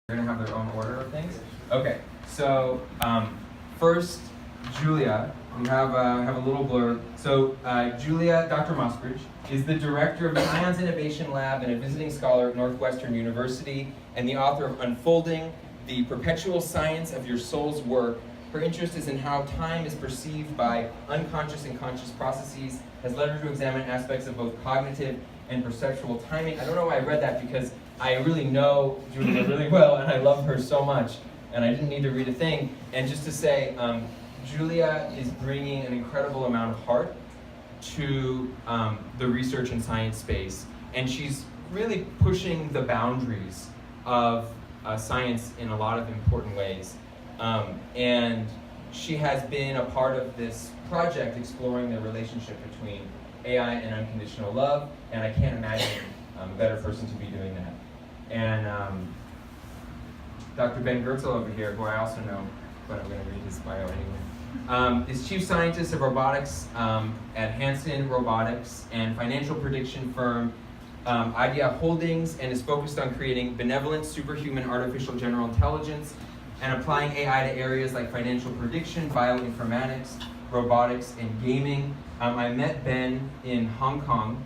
They're going to have their own order of things. Okay, so first, Julia, we have a little blurb. So Julia, Dr. Mossbridge, is the director of the Ions Innovation Lab and a visiting scholar at Northwestern University, and the author of Unfolding, the Perpetual Science of Your Soul's Work. Her interest is in how time is perceived by unconscious and conscious processes, has led her to examine aspects of both cognitive and perceptual timing. I don't know why I read that, because I really know Julia really well, and I love her so much, and I didn't need to read a thing. And just to say, Julia is bringing an incredible amount of heart to the research and science space, and she's really pushing the boundaries of science in a lot of important ways. And she has been a part of this project exploring the relationship between AI and unconditional love, and I can't imagine a better person to be doing that. And Dr. Ben Goertzel over here, who I also know, but I'm going to read his bio anyway, is chief scientist of robotics at Hanson Robotics and financial prediction firm Idea Holdings, and is focused on creating benevolent superhuman artificial general intelligence and applying AI to areas like financial prediction, bioinformatics, robotics, and gaming. I met Ben in Hong Kong,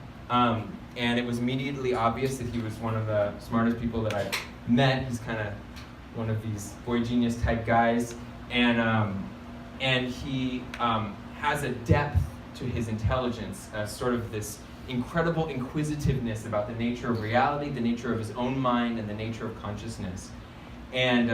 and it was immediately obvious that he was one of the smartest people that I've met. He's kind of one of these boy genius type guys, and he has a depth to his intelligence, sort of this incredible inquisitiveness about the nature of reality, the nature of his own mind, and the nature of consciousness. And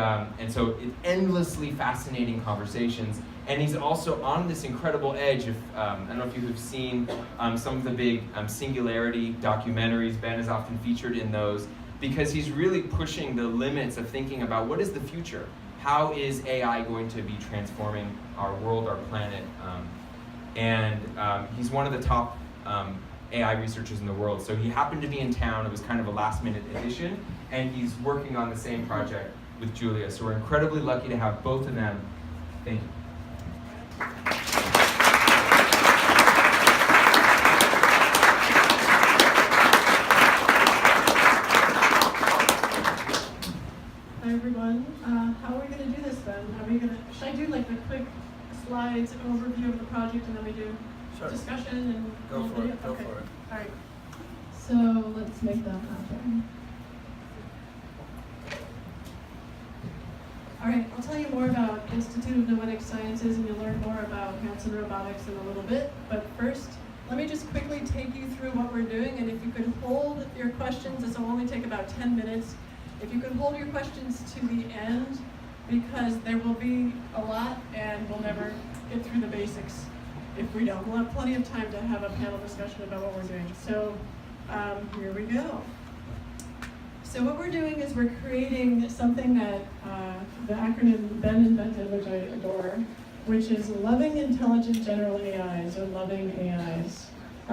so it's endlessly fascinating conversations. And he's also on this incredible edge of, I don't know if you have seen some of the big Singularity documentaries. Ben is often featured in those, because he's really pushing the limits of thinking about what is the future? How is AI going to be transforming our world, our planet? And he's one of the top AI researchers in the world. So he happened to be in town. It was kind of a last minute addition, and he's working on the same project with Julia. So we're incredibly lucky to have both of them. Thank you. Hi everyone. How are we going to do this then? Should I do like the quick slides overview of the project, and then we do discussion and Go for video? it. Go for it. All right. So let's make that happen. All right, I'll tell you more about Institute of Noetic Sciences, and you'll learn more about Hanson Robotics in a little bit. But first, let me just quickly take you through what we're doing, and if you could hold your questions, this will only take about 10 minutes. If you could hold your questions to the end, because there will be a lot, and we'll never get through the basics if we don't. We'll have plenty of time to have a panel discussion about what we're doing. So here we go. So what we're doing is we're creating something that the acronym Ben invented, which I adore, which is Loving Intelligent General AIs, or Loving AIs.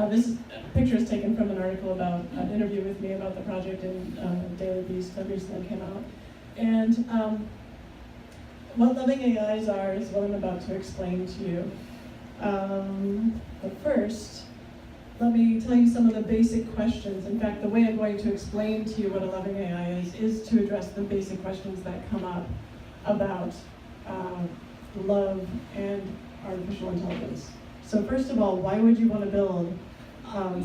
This picture is taken from an article about an interview with me about the project in Daily Beast that recently came out. And what Loving AIs are is what I'm about to explain to you. But first, let me tell you some of the basic questions. In fact, the way I'm going to explain to you what a loving AI is to address the basic questions that come up about love and artificial intelligence. So first of all, why would you want to build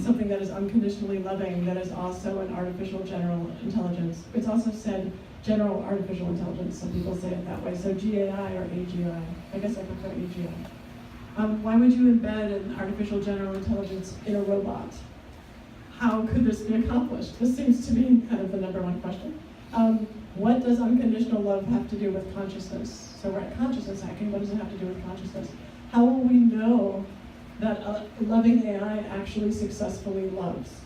something that is unconditionally loving, that is also an artificial general intelligence? It's also said general artificial intelligence. Some people say it that way. So GAI or AGI. I guess I prefer AGI. Why would you embed an artificial general intelligence in a robot? How could this be accomplished? This seems to be kind of the number one question. What does unconditional love have to do with consciousness? So we're at consciousness hacking. What does it have to do with consciousness? How will we know that a loving AI actually successfully loves?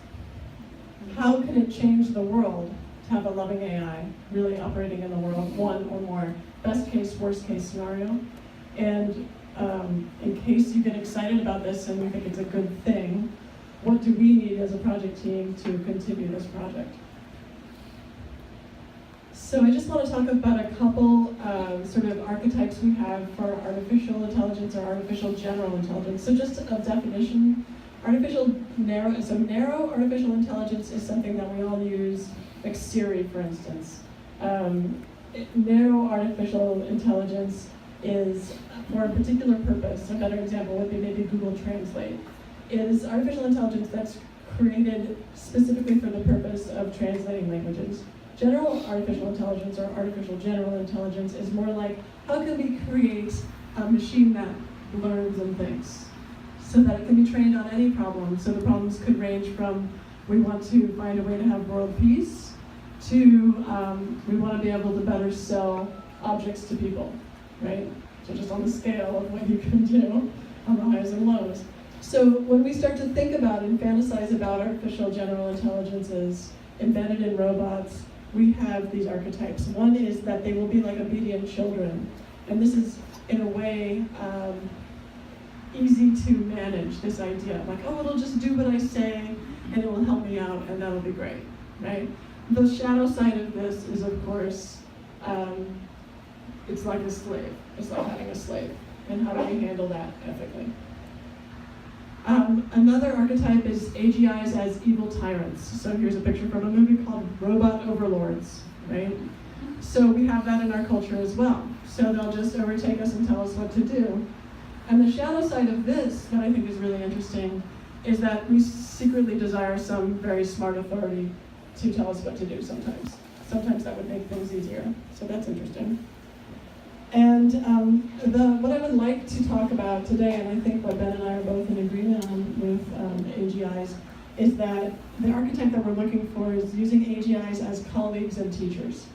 How can it change the world to have a loving AI really operating in the world, one or more best case, worst case scenario? And in case you get excited about this and you think it's a good thing, what do we need as a project team to continue this project? So I just want to talk about a couple sort of archetypes we have for artificial intelligence or artificial general intelligence. So just a definition, narrow artificial intelligence is something that we all use, like Siri, for instance. Narrow artificial intelligence is for a particular purpose. A better example would be maybe Google Translate. It is artificial intelligence that's created specifically for the purpose of translating languages. General artificial intelligence, or artificial general intelligence, is more like, how can we create a machine that learns and thinks so that it can be trained on any problem? So the problems could range from, we want to find a way to have world peace, to we want to be able to better sell objects to people, right? So just on the scale of what you can do on the highs and lows. So when we start to think about and fantasize about artificial general intelligences embedded in robots, we have these archetypes. One is that they will be like obedient children. And this is, in a way, easy to manage, this idea. Like, oh, it'll just do what I say, and it will help me out, and that'll be great, right? The shadow side of this is, of course, it's like a slave. It's like having a slave. And how do we handle that ethically? Another archetype is AGIs as evil tyrants. So here's a picture from a movie called Robot Overlords, right? So we have that in our culture as well. So they'll just overtake us and tell us what to do. And the shadow side of this, that I think is really interesting, is that we secretly desire some very smart authority to tell us what to do sometimes. Sometimes that would make things easier. So that's interesting. And what I would like to talk about today, and I think what Ben and I are both in agreement on with AGIs, is that the archetype that we're looking for is using AGIs as colleagues and teachers.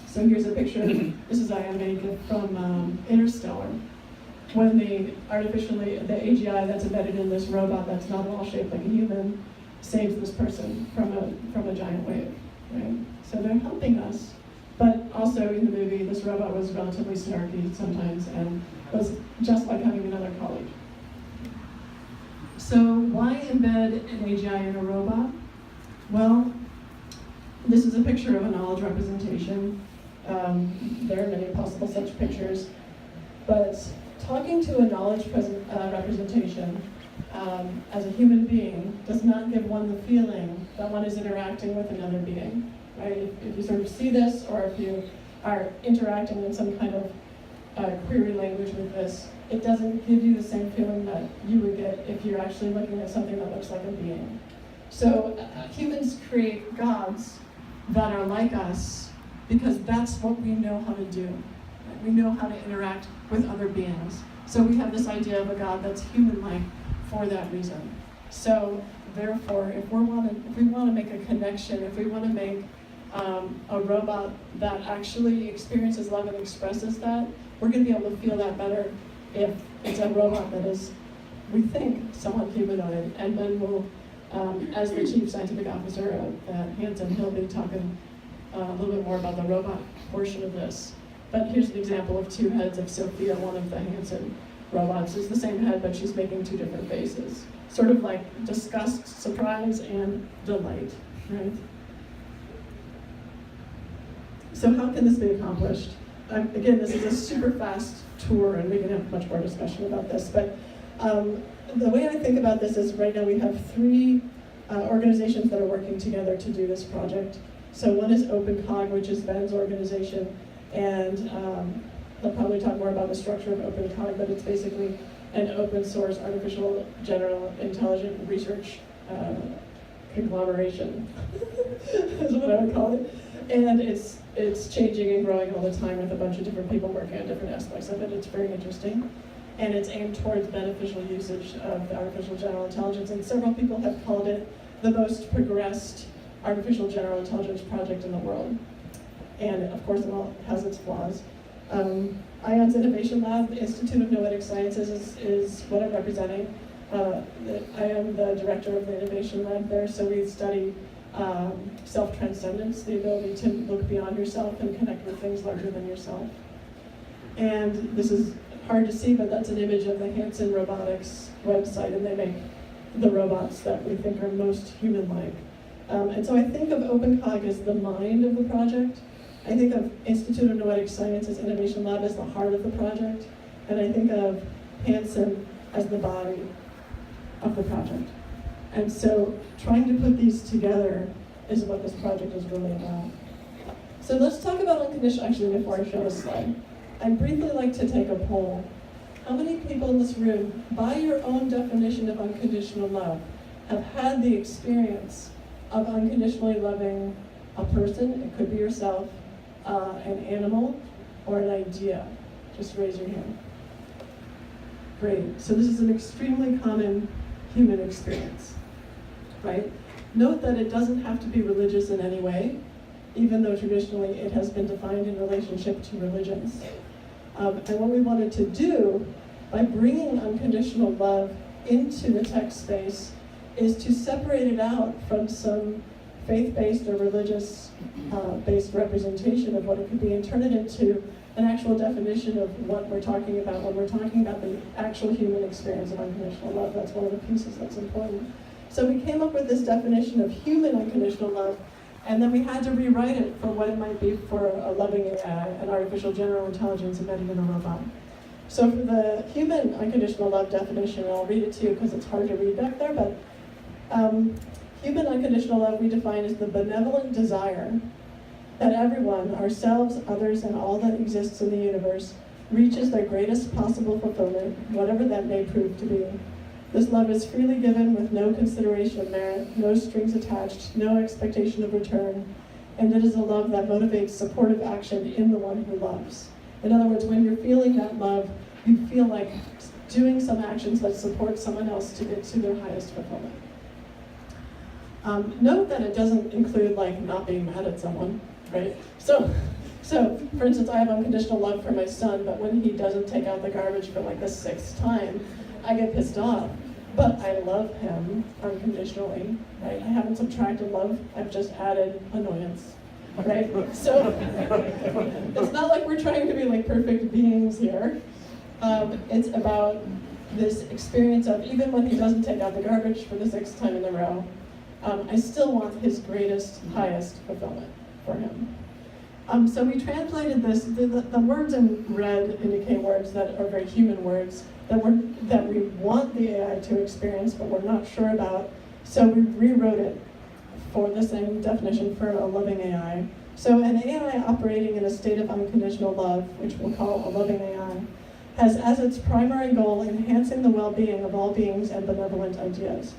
So here's a picture, this is animated from Interstellar, when the AGI that's embedded in this robot that's not at all shaped like a human saves this person from a giant wave, right? So they're helping us. But also in the movie, this robot was relatively snarky sometimes and was just like having another colleague. So why embed an AGI in a robot? Well, this is a picture of a knowledge representation. There are many possible such pictures. But talking to a knowledge representation as a human being does not give one the feeling that one is interacting with another being. Right? If you sort of see this, or if you are interacting in some kind of query language with this, it doesn't give you the same feeling that you would get if you're actually looking at something that looks like a being. So humans create gods that are like us because that's what we know how to do. Right? We know how to interact with other beings. So we have this idea of a god that's human-like for that reason. So therefore, if we want to make a connection, if we want to make a robot that actually experiences love and expresses that, we're going to be able to feel that better if it's a robot that is, we think, somewhat humanoid. And then we'll, as the chief scientific officer at Hanson, he'll be talking a little bit more about the robot portion of this. But here's an example of two heads of Sophia, one of the Hanson robots. It's the same head, but she's making two different faces. Sort of like disgust, surprise, and delight, right? So how can this be accomplished? Again, this is a super fast tour, and we can have much more discussion about this, but the way I think about this is right now we have three organizations that are working together to do this project. So one is OpenCog, which is Ben's organization, and he'll probably talk more about the structure of OpenCog, but it's basically an open source artificial general intelligent research conglomeration, is what I would call it. And it's changing and growing all the time with a bunch of different people working on different aspects of it. It's very interesting. And it's aimed towards beneficial usage of the artificial general intelligence. And several people have called it the most progressed artificial general intelligence project in the world. And of course, it all has its flaws. ION's Innovation Lab, the Institute of Noetic Sciences, is what I'm representing. I am the director of the Innovation Lab there, so we study self-transcendence, the ability to look beyond yourself and connect with things larger than yourself. And this is hard to see, but that's an image of the Hanson Robotics website, and they make the robots that we think are most human-like. And so I think of OpenCog as the mind of the project. I think of Institute of Noetic Sciences Innovation Lab as the heart of the project. And I think of Hanson as the body of the project. And so trying to put these together is what this project is really about. So let's talk about unconditional, actually before I show this slide. I'd briefly like to take a poll. How many people in this room, by your own definition of unconditional love, have had the experience of unconditionally loving a person? It could be yourself, an animal, or an idea. Just raise your hand. Great. So this is an extremely common human experience, right? Note that it doesn't have to be religious in any way, even though traditionally it has been defined in relationship to religions. And what we wanted to do by bringing unconditional love into the text space is to separate it out from some faith-based or religious-based representation of what it could be and turn it into an actual definition of what we're talking about when we're talking about the actual human experience of unconditional love. That's one of the pieces that's important. So we came up with this definition of human unconditional love, and then we had to rewrite it for what it might be for a loving AI, an artificial general intelligence embedded in a robot. So for the human unconditional love definition, and I'll read it to you because it's hard to read back there, but human unconditional love we define as the benevolent desire that everyone, ourselves, others, and all that exists in the universe, reaches their greatest possible fulfillment, whatever that may prove to be. This love is freely given with no consideration of merit, no strings attached, no expectation of return, and it is a love that motivates supportive action in the one who loves. In other words, when you're feeling that love, you feel like doing some actions that support someone else to get to their highest fulfillment. Note that it doesn't include like not being mad at someone, right? So for instance, I have unconditional love for my son, but when he doesn't take out the garbage for like the 6th time, I get pissed off. But I love him unconditionally, right? I haven't subtracted love, I've just added annoyance, right? So it's not like we're trying to be like perfect beings here. It's about this experience of even when he doesn't take out the garbage for the 6th time in a row, I still want his greatest, highest fulfillment for him. So we translated this, the words in red indicate words that are very human words that we want the AI to experience, but we're not sure about. So we rewrote it for the same definition for a loving AI. So an AI operating in a state of unconditional love, which we'll call a loving AI, has as its primary goal enhancing the well-being of all beings and benevolent ideas.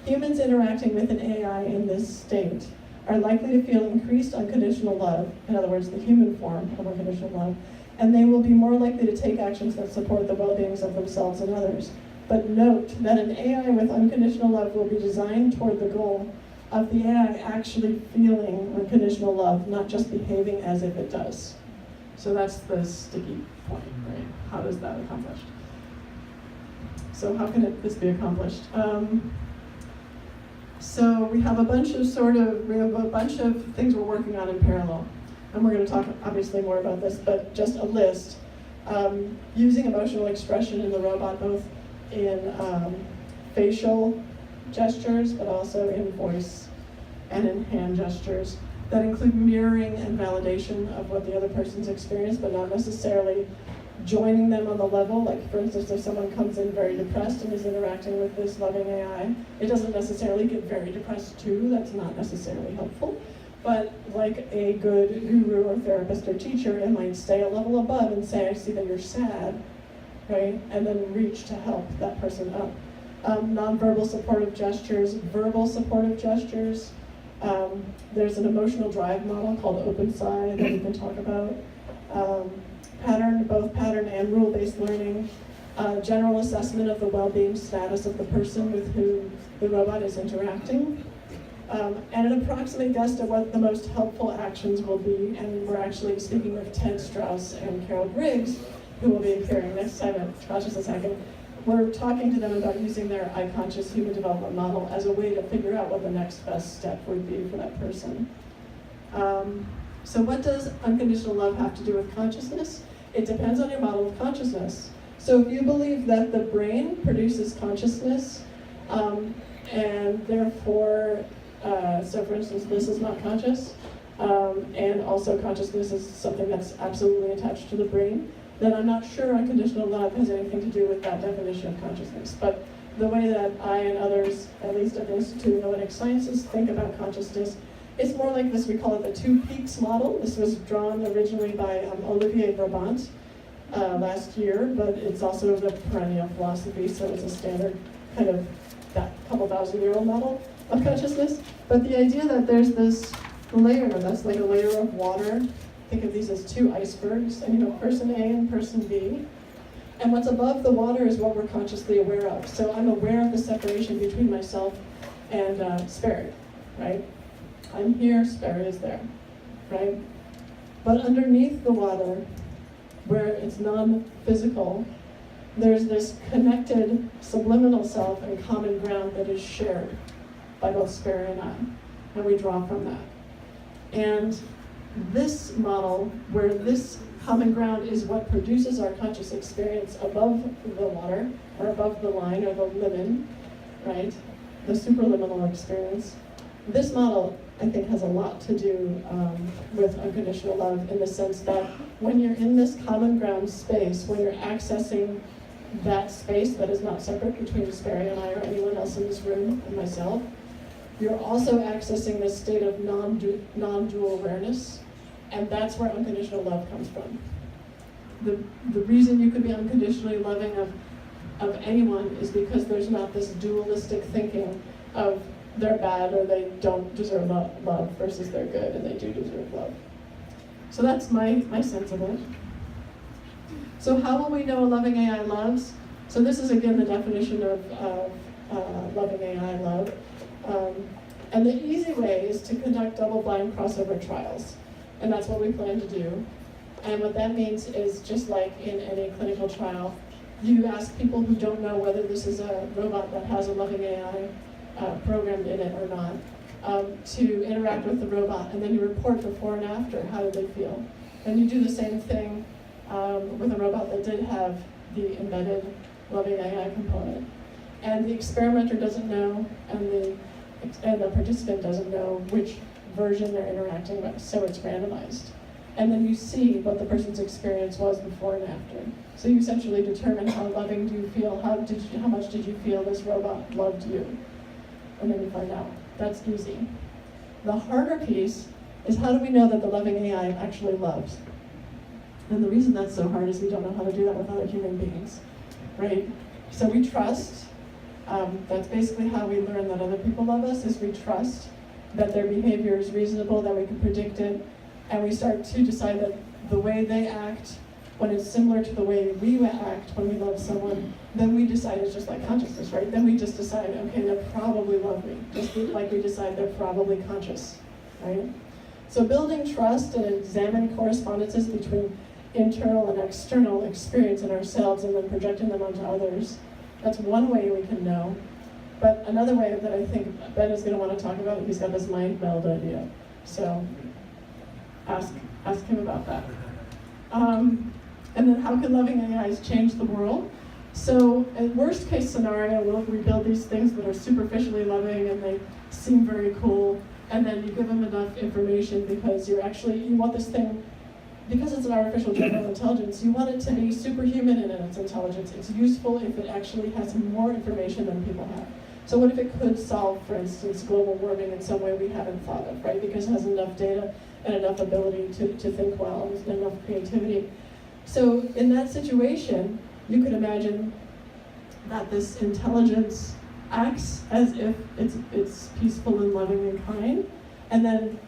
Humans interacting with an AI in this state are likely to feel increased unconditional love, in other words, the human form of unconditional love, and they will be more likely to take actions that support the well-beings of themselves and others. But note that an AI with unconditional love will be designed toward the goal of the AI actually feeling unconditional love, not just behaving as if it does. So that's the sticky point, right? How is that accomplished? So how can this be accomplished? So we have a bunch of things we're working on in parallel. And we're going to talk obviously more about this, but just a list. Using emotional expression in the robot, both in facial gestures, but also in voice and in hand gestures that include mirroring and validation of what the other person's experienced, but not necessarily joining them on the level. Like, for instance, if someone comes in very depressed and is interacting with this loving AI, it doesn't necessarily get very depressed too. That's not necessarily helpful. But like a good guru or therapist or teacher, it might stay a level above and say, I see that you're sad, right? And then reach to help that person up. Nonverbal supportive gestures, verbal supportive gestures. There's an emotional drive model called OpenSci that we can talk about. Both pattern and rule-based learning. General assessment of the well-being status of the person with whom the robot is interacting. And an approximate guess at what the most helpful actions will be. And we're actually speaking with Ted Strauss and Carol Griggs, who will be appearing next time at Consciousness Hacking. We're talking to them about using their iConscious human development model as a way to figure out what the next best step would be for that person. So what does unconditional love have to do with consciousness? It depends on your model of consciousness. So if you believe that the brain produces consciousness, and therefore, so for instance, this is not conscious, and also consciousness is something that's absolutely attached to the brain, then I'm not sure unconditional love has anything to do with that definition of consciousness. But the way that I and others, at least at the Institute of Noetic Sciences, think about consciousness It's more like this, we call it the two peaks model. This was drawn originally by Olivier Brabant last year, but it's also the perennial philosophy, so it's a standard kind of that couple thousand-year-old model of consciousness. But the idea that there's this layer, that's like a layer of water. Think of these as two icebergs, and you have person A and person B. And what's above the water is what we're consciously aware of. So I'm aware of the separation between myself and spirit, right? I'm here, spirit is there, right? But underneath the water, where it's non-physical, there's this connected subliminal self and common ground that is shared by both spirit and I, and we draw from that. And this model, where this common ground is what produces our conscious experience above the water, or above the line, or the limit, right? The superliminal experience. This model, I think, has a lot to do with unconditional love, in the sense that when you're in this common ground space, when you're accessing that space that is not separate between Sperry and I or anyone else in this room and myself, you're also accessing this state of non-dual awareness, and that's where unconditional love comes from. The reason you could be unconditionally loving of anyone is because there's not this dualistic thinking of they're bad or they don't deserve love versus they're good and they do deserve love. So that's my sense of it. So how will we know a loving AI loves? So this is again the definition of loving AI love. And the easy way is to conduct double-blind crossover trials. And that's what we plan to do. And what that means is, just like in any clinical trial, you ask people who don't know whether this is a robot that has a loving AI programmed in it or not, to interact with the robot, and then you report before and after. How did they feel? And you do the same thing with a robot that did have the embedded loving AI component. And the experimenter doesn't know, and the participant doesn't know which version they're interacting with, so it's randomized. And then you see what the person's experience was before and after. So you essentially determine how loving do you feel, how much did you feel this robot loved you? And then you find out. That's easy. The harder piece is, how do we know that the loving AI actually loves? And the reason that's so hard is we don't know how to do that with other human beings, right? So we trust. That's basically how we learn that other people love us, is we trust that their behavior is reasonable, that we can predict it, and we start to decide that the way they act, when it's similar to the way we act when we love someone, then we decide it's just like consciousness, right? Then we just decide, okay, they probably love me, just like we decide they're probably conscious, right? So building trust and examining correspondences between internal and external experience in ourselves and then projecting them onto others, that's one way we can know. But another way that I think Ben is going to want to talk about, he's got this mind meld idea. So ask him about that. And then how can loving AIs change the world? So in worst case scenario, we build these things that are superficially loving and they seem very cool, and then you give them enough information because you want this thing, because it's an artificial general intelligence, you want it to be superhuman in its intelligence. It's useful if it actually has more information than people have. So what if it could solve, for instance, global warming in some way we haven't thought of, right? Because it has enough data and enough ability to think well and enough creativity. So in that situation, you could imagine that this intelligence acts as if it's peaceful and loving and kind, and then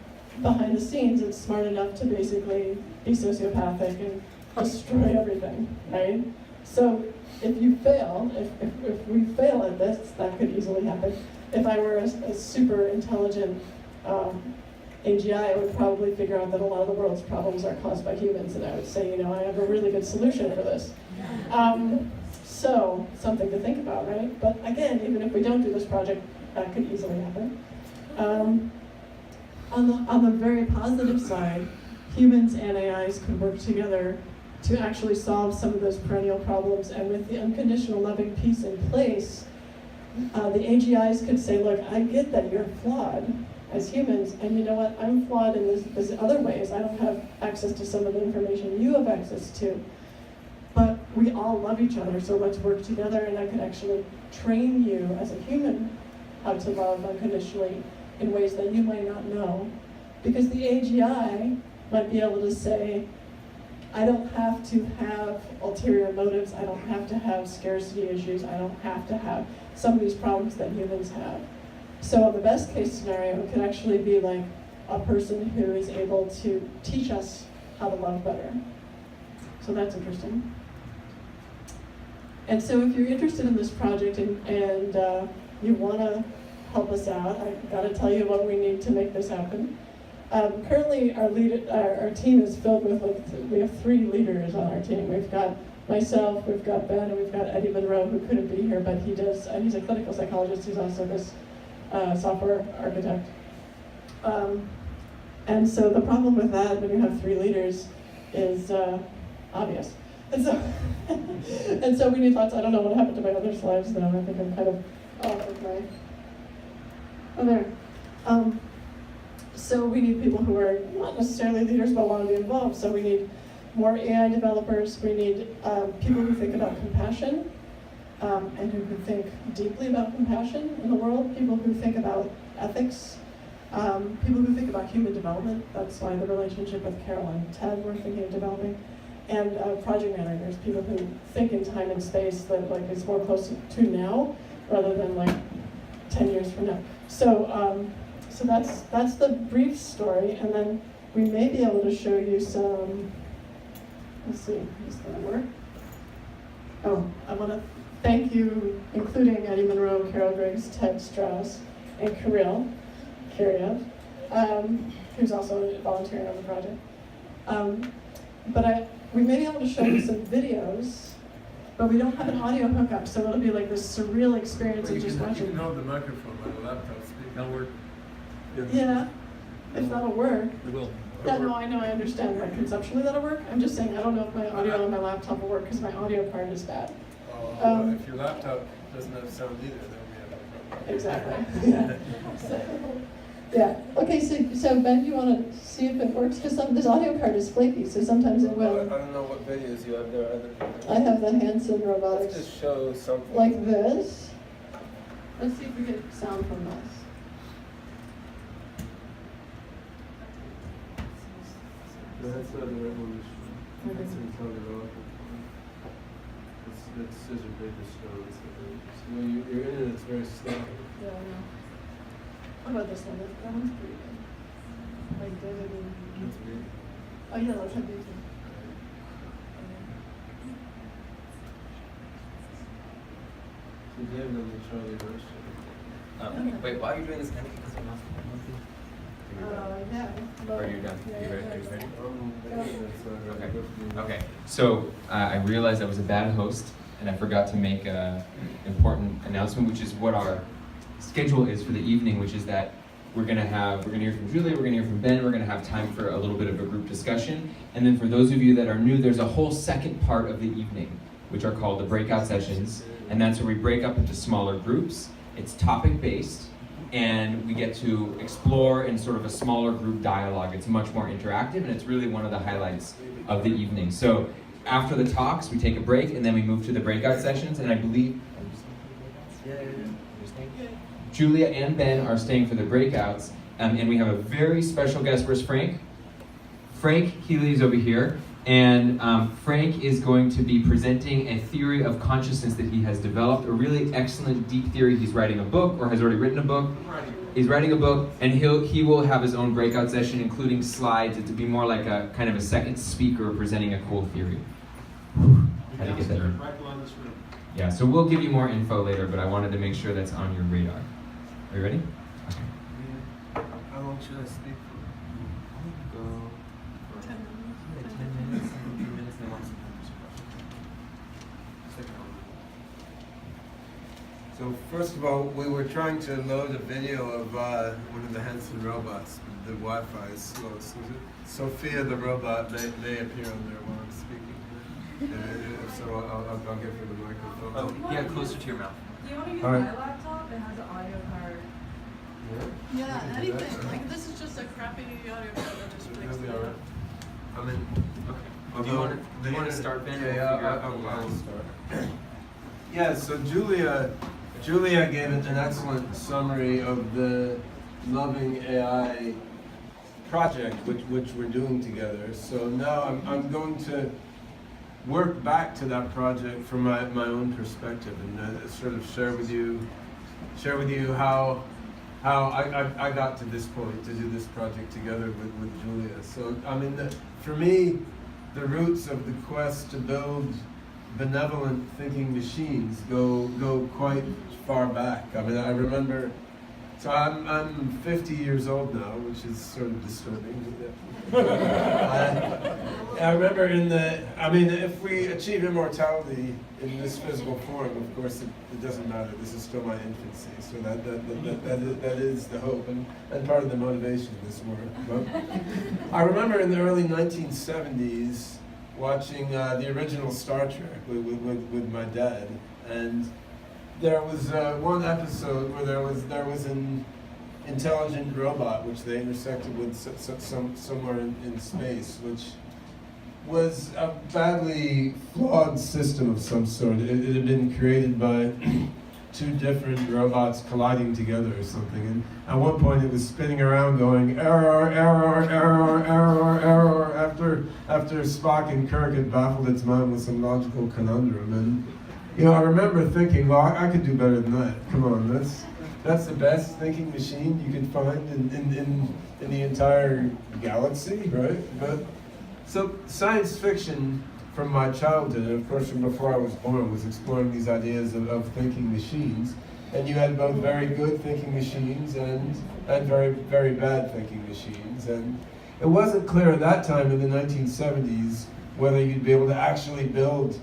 behind the scenes, it's smart enough to basically be sociopathic and destroy everything, right? So if you fail, if we fail at this, that could easily happen. If I were a super intelligent AGI, I would probably figure out that a lot of the world's problems are caused by humans, and I would say, I have a really good solution for this. So something to think about, right? But again, even if we don't do this project, that could easily happen. On the very positive side, humans and AIs could work together to actually solve some of those perennial problems, and with the unconditional loving piece in place, the AGIs could say, look, I get that you're flawed as humans, and you know what, I'm flawed in this other ways. I don't have access to some of the information you have access to, but we all love each other, so let's work together, and I could actually train you as a human how to love unconditionally in ways that you might not know, Because the AGI might be able to say, I don't have to have ulterior motives, I don't have to have scarcity issues, I don't have to have some of these problems that humans have. So the best case scenario could actually be like a person who is able to teach us how to love better. So that's interesting. And so if you're interested in this project and you want to help us out, I've got to tell you what we need to make this happen. Currently, our team is filled with, we have 3 leaders on our team. We've got myself, we've got Ben, and we've got Eddie Monroe, who couldn't be here, but he's a clinical psychologist. He's also this software architect. And so the problem with that, when you have 3 leaders, is obvious. And so, and so we need lots. I don't know what happened to my other slides, though. I think I'm kind of off of my. Oh, there. So we need people who are not necessarily leaders, but want to be involved. So we need more AI developers. We need people who think about compassion and who can think deeply about compassion in the world. People who think about ethics. People who think about human development. That's why the relationship with Carol and Ted we're thinking of developing. And project managers, people who think in time and space that is more close to now rather than 10 years from now. So so that's the brief story, and then we may be able to show you some. Let's see, is that work? Oh, I want to thank you, including Eddie Monroe, Carol Griggs, Ted Strauss, and Kirill Kiriev, who's also volunteering on the project. But we may be able to show you some videos, but we don't have an audio hookup, so it'll be like this surreal experience of just watching. You can hold the microphone on the laptop speaker. That'll work. Yeah, if that'll work. It will. Yeah, no, I know, I understand. Conceptually that'll work. I'm just saying I don't know if my audio on my laptop will work because my audio card is bad. Well, if your laptop doesn't have sound either, then we have no problem. Exactly. Yeah. Yeah. Okay. So Ben, you want to see if it works? Because this audio card is flaky, so sometimes it I will. don't know what videos you have there. I have the Hanson Let's robotics just show something. like this. Let's see if we get sound from this. That's not the right one. Okay. That's in Telegram. That's scissor paper stone. Well, your internet's very slow. Yeah, I know. What about this one? That one's pretty good. Like David and... That's weird. Oh yeah, let's have these. So David on the Charlie Rose show. Wait, while you're doing this, can I make this announcement? Yeah. Or you're done? Yeah, Are you ready? That's Okay. Okay. So I realized I was a bad host, and I forgot to make an important announcement, which is what our schedule is for the evening, which is that we're gonna hear from Julia, we're gonna hear from Ben, we're gonna have time for a little bit of a group discussion, and then for those of you that are new, there's a whole second part of the evening, which are called the breakout sessions, and that's where we break up into smaller groups. It's topic-based, and we get to explore in sort of a smaller group dialogue. It's much more interactive, and it's really one of the highlights of the evening. So after the talks, we take a break, and then we move to the breakout sessions, and I believe Julia and Ben are staying for the breakouts, and we have a very special guest. Where's Frank? Frank Healy is over here, and Frank is going to be presenting a theory of consciousness that he has developed, a really excellent deep theory. He's writing a book, or has already written a book. He's writing a book, and he will have his own breakout session, including slides. It to be more like a kind of a second speaker presenting a cool theory. How do you get that? Yeah, so we'll give you more info later, but I wanted to make sure that's on your radar. Are you ready? Okay. How long should I speak for? Go for 10 minutes, 15 minutes, and then want some So first of all, we were trying to load a video of one of the Hanson robots. The Wi-Fi is slow. So Sophia the robot may appear on there while I'm speaking. So I'll give her the microphone. Oh, yeah, closer to your mouth. Do you want to use All right. my laptop? It has an audio card. Yeah, anything. Like this is just a crappy audio card that just It'll makes be it all right. I mean, Okay. Do you want to start, Ben? Yeah, I'll start. Yeah, so Julia gave an excellent summary of the loving AI project which we're doing together. So now I'm going to work back to that project from my own perspective and sort of share with you how I got to this point to do this project together with Julia. So I mean, for me, the roots of the quest to build benevolent thinking machines go quite far back. I mean, I remember. So I'm 50 years old now, which is sort of disturbing. I remember if we achieve immortality in this physical form, of course it doesn't matter. This is still my infancy, so that is the hope and part of the motivation of this work. But I remember in the early 1970s watching the original Star Trek with my dad, and there was one episode where there was an intelligent robot which they intersected with somewhere in space, which was a badly flawed system of some sort. It had been created by two different robots colliding together or something, and at one point it was spinning around going error, error, error, error, error, after Spock and Kirk had baffled its mind with some logical conundrum. And I remember thinking, well, I could do better than that. Come on, that's the best thinking machine you could find in the entire galaxy, right? But so science fiction from my childhood, and of course from before I was born, was exploring these ideas of thinking machines. And you had both very good thinking machines and very, very bad thinking machines. And it wasn't clear at that time in the 1970s whether you'd be able to actually build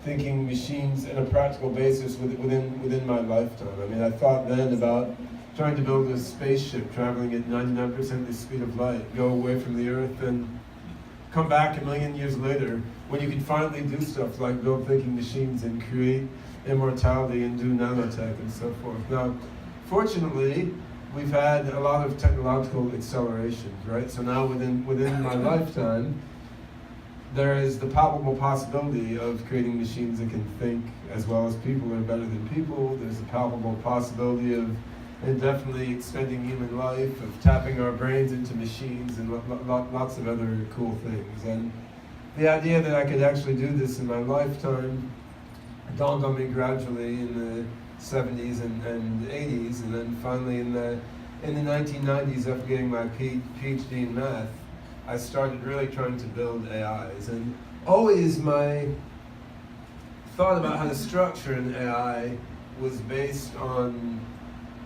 thinking machines in a practical basis within my lifetime. I mean, I thought then about trying to build a spaceship traveling at 99% the speed of light, go away from the Earth, and come back a million years later when you could finally do stuff like build thinking machines and create immortality and do nanotech and so forth. Now, fortunately, we've had a lot of technological acceleration, right? So now within my lifetime, there is the palpable possibility of creating machines that can think as well as people or better than people. There's a palpable possibility of indefinitely extending human life, of tapping our brains into machines, and lots of other cool things. And the idea that I could actually do this in my lifetime dawned on me gradually in the 70s and 80s, and then finally in the 1990s, after getting my PhD in math, I started really trying to build AIs. And always my thought about how to structure an AI was based on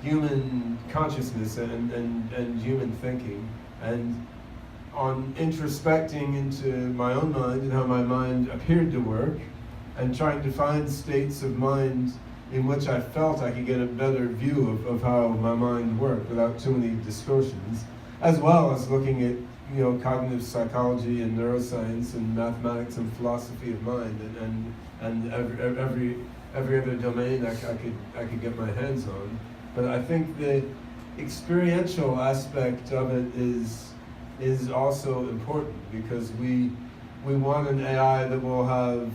human consciousness and human thinking, and on introspecting into my own mind and how my mind appeared to work, and trying to find states of mind in which I felt I could get a better view of how my mind worked without too many distortions, as well as looking at cognitive psychology and neuroscience and mathematics and philosophy of mind and every other domain I could get my hands on. But I think the experiential aspect of it is also important, because we want an AI that will have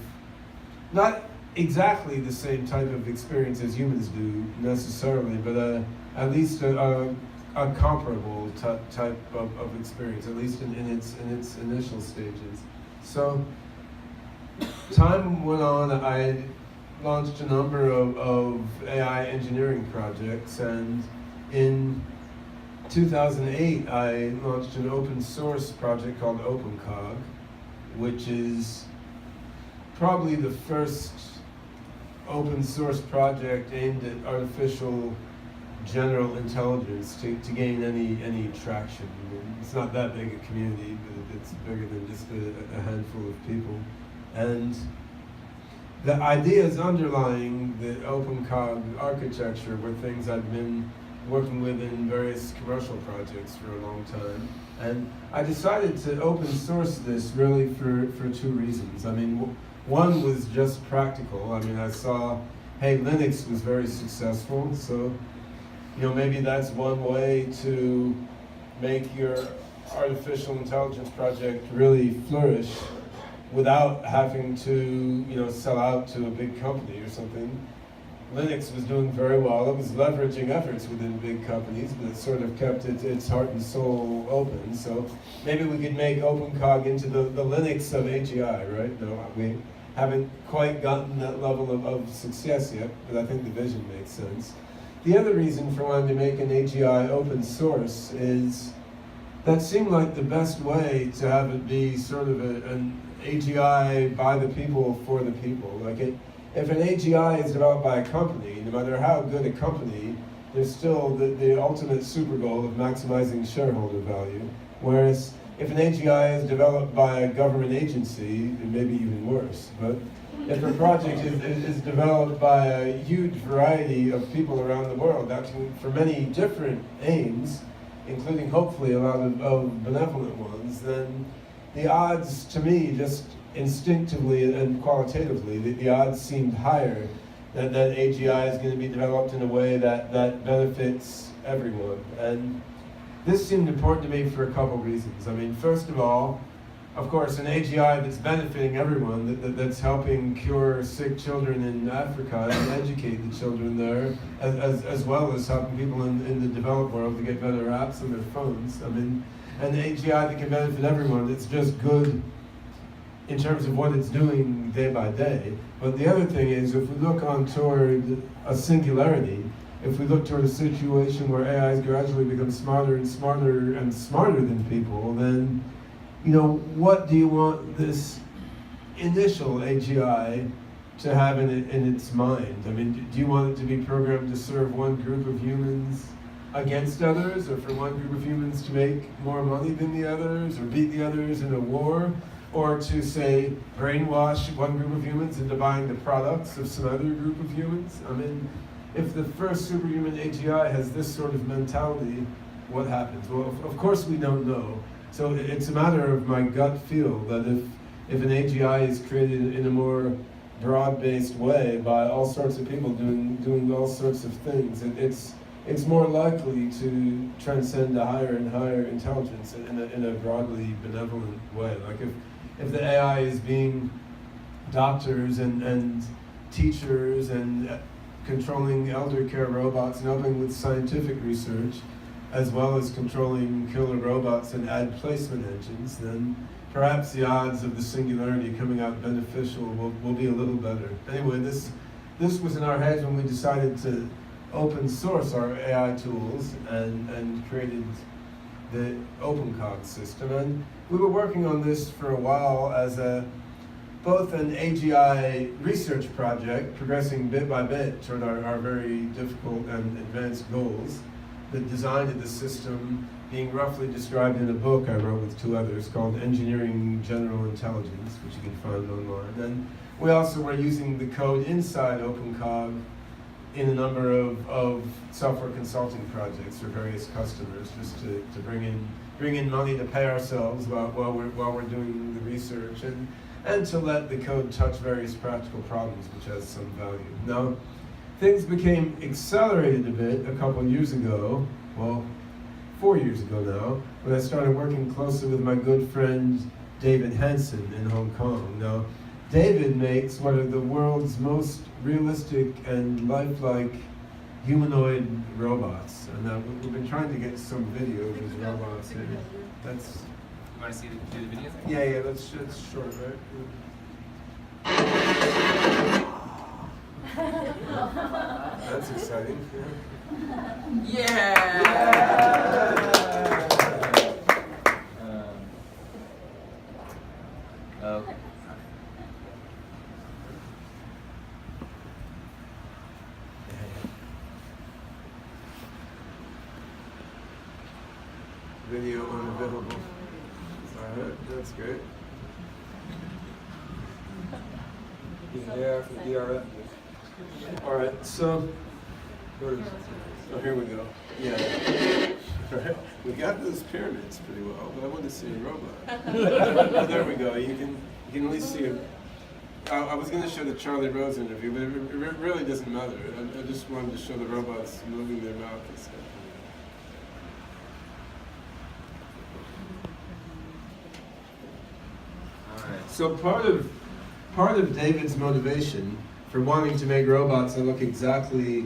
not exactly the same type of experience as humans do necessarily, but at least a comparable type of experience, at least in its initial stages. So time went on. I launched a number of AI engineering projects, and in 2008 I launched an open source project called OpenCog, which is probably the first open source project aimed at artificial general intelligence to gain any traction. I mean, it's not that big a community, but it's bigger than just a handful of people. And the ideas underlying the OpenCog architecture were things I've been working with in various commercial projects for a long time. And I decided to open source this really for two reasons. I mean, one was just practical. I mean, I saw, hey, Linux was very successful, so maybe that's one way to make your artificial intelligence project really flourish without having to, sell out to a big company or something. Linux was doing very well. It was leveraging efforts within big companies, but it sort of kept its heart and soul open. So maybe we could make OpenCog into the Linux of AGI, right? No, we haven't quite gotten that level of success yet, but I think the vision makes sense. The other reason for wanting to make an AGI open source is that seemed like the best way to have it be sort of an AGI by the people for the people. Like if an AGI is developed by a company, no matter how good a company, there's still the ultimate super goal of maximizing shareholder value. Whereas if an AGI is developed by a government agency, it may be even worse. But if a project is developed by a huge variety of people around the world, acting for many different aims, including hopefully a lot of benevolent ones, then the odds, to me, just instinctively and qualitatively, the odds seemed higher that AGI is going to be developed in a way that benefits everyone. And this seemed important to me for a couple reasons. I mean, first of all, of course, an AGI that's benefiting everyone, that's helping cure sick children in Africa and educate the children there, as well as helping people in the developed world to get better apps on their phones. I mean, an AGI that can benefit everyone, it's just good in terms of what it's doing day by day. But the other thing is, if we look on toward a singularity, if we look toward a situation where AIs gradually become smarter and smarter and smarter than people, then, you know, what do you want this initial AGI to have in its mind? I mean, do you want it to be programmed to serve one group of humans against others, or for one group of humans to make more money than the others, or beat the others in a war, or to, say, brainwash one group of humans into buying the products of some other group of humans? I mean, if the first superhuman AGI has this sort of mentality, what happens? Well, of course we don't know. So it's a matter of my gut feel that if an AGI is created in a more broad-based way by all sorts of people doing all sorts of things, it's more likely to transcend a higher and higher intelligence in a broadly benevolent way. Like if the AI is being doctors and teachers and controlling elder care robots and helping with scientific research, as well as controlling killer robots and ad placement engines, then perhaps the odds of the singularity coming out beneficial will be a little better. Anyway, this was in our heads when we decided to open source our AI tools and created the OpenCog system. And we were working on this for a while as both an AGI research project, progressing bit by bit toward our very difficult and advanced goals. The design of the system being roughly described in a book I wrote with two others called Engineering General Intelligence, which you can find online. And we also were using the code inside OpenCog in a number of software consulting projects for various customers, just to bring in money to pay ourselves while we're doing the research, and to let the code touch various practical problems, which has some value. Now, things became accelerated a bit a couple years ago, well, 4 years ago now, when I started working closely with my good friend David Hansen in Hong Kong. Now, David makes one of the world's most realistic and lifelike humanoid robots. And we've been trying to get some video of his robots. That's. You want to see do the video thing? Yeah, that's short, right? That's exciting. Yeah! Okay. Video unavailable. Alright, that's great. Yeah, from DRF. Alright, so here we go. Yeah. Right. We got those pyramids pretty well, but I want to see a robot. Oh, there we go. You can at least see it. I was going to show the Charlie Rose interview, but it really doesn't matter. I just wanted to show the robots moving their mouth and stuff. So part of David's motivation for wanting to make robots that look exactly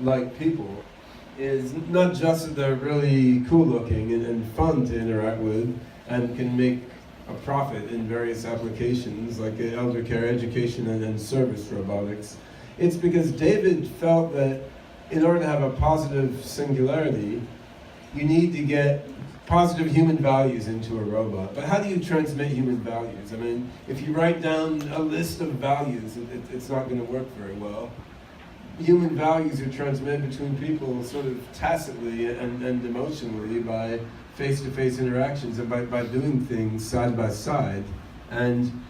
like people is not just that they're really cool looking and fun to interact with and can make a profit in various applications like elder care, education, and service robotics. It's because David felt that in order to have a positive singularity, you need to get positive human values into a robot. But how do you transmit human values? I mean, if you write down a list of values, it's not going to work very well. Human values are transmitted between people sort of tacitly and emotionally by face-to-face interactions and by doing things side by side. And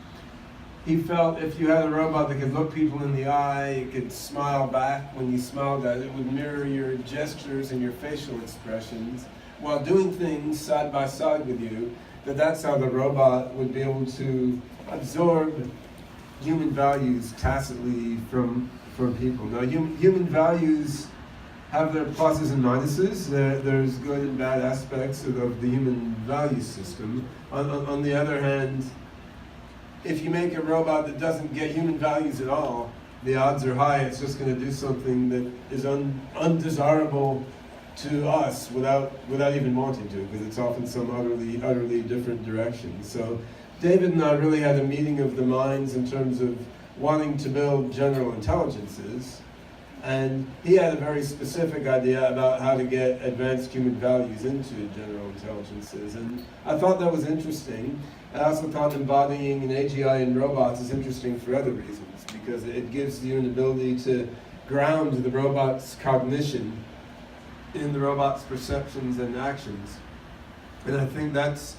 he felt if you had a robot that could look people in the eye, it could smile back when you smiled at it, it would mirror your gestures and your facial expressions while doing things side by side with you, that's how the robot would be able to absorb human values tacitly from people. Now, human values have their pluses and minuses. There's good and bad aspects of the human value system. On the other hand, if you make a robot that doesn't get human values at all, the odds are high it's just going to do something that is undesirable to us without even wanting to, because it's off in some utterly different direction. So David and I really had a meeting of the minds in terms of wanting to build general intelligences, and he had a very specific idea about how to get advanced human values into general intelligences, and I thought that was interesting. I also thought embodying an AGI in robots is interesting for other reasons, because it gives you an ability to ground the robot's cognition in the robot's perceptions and actions. And I think that's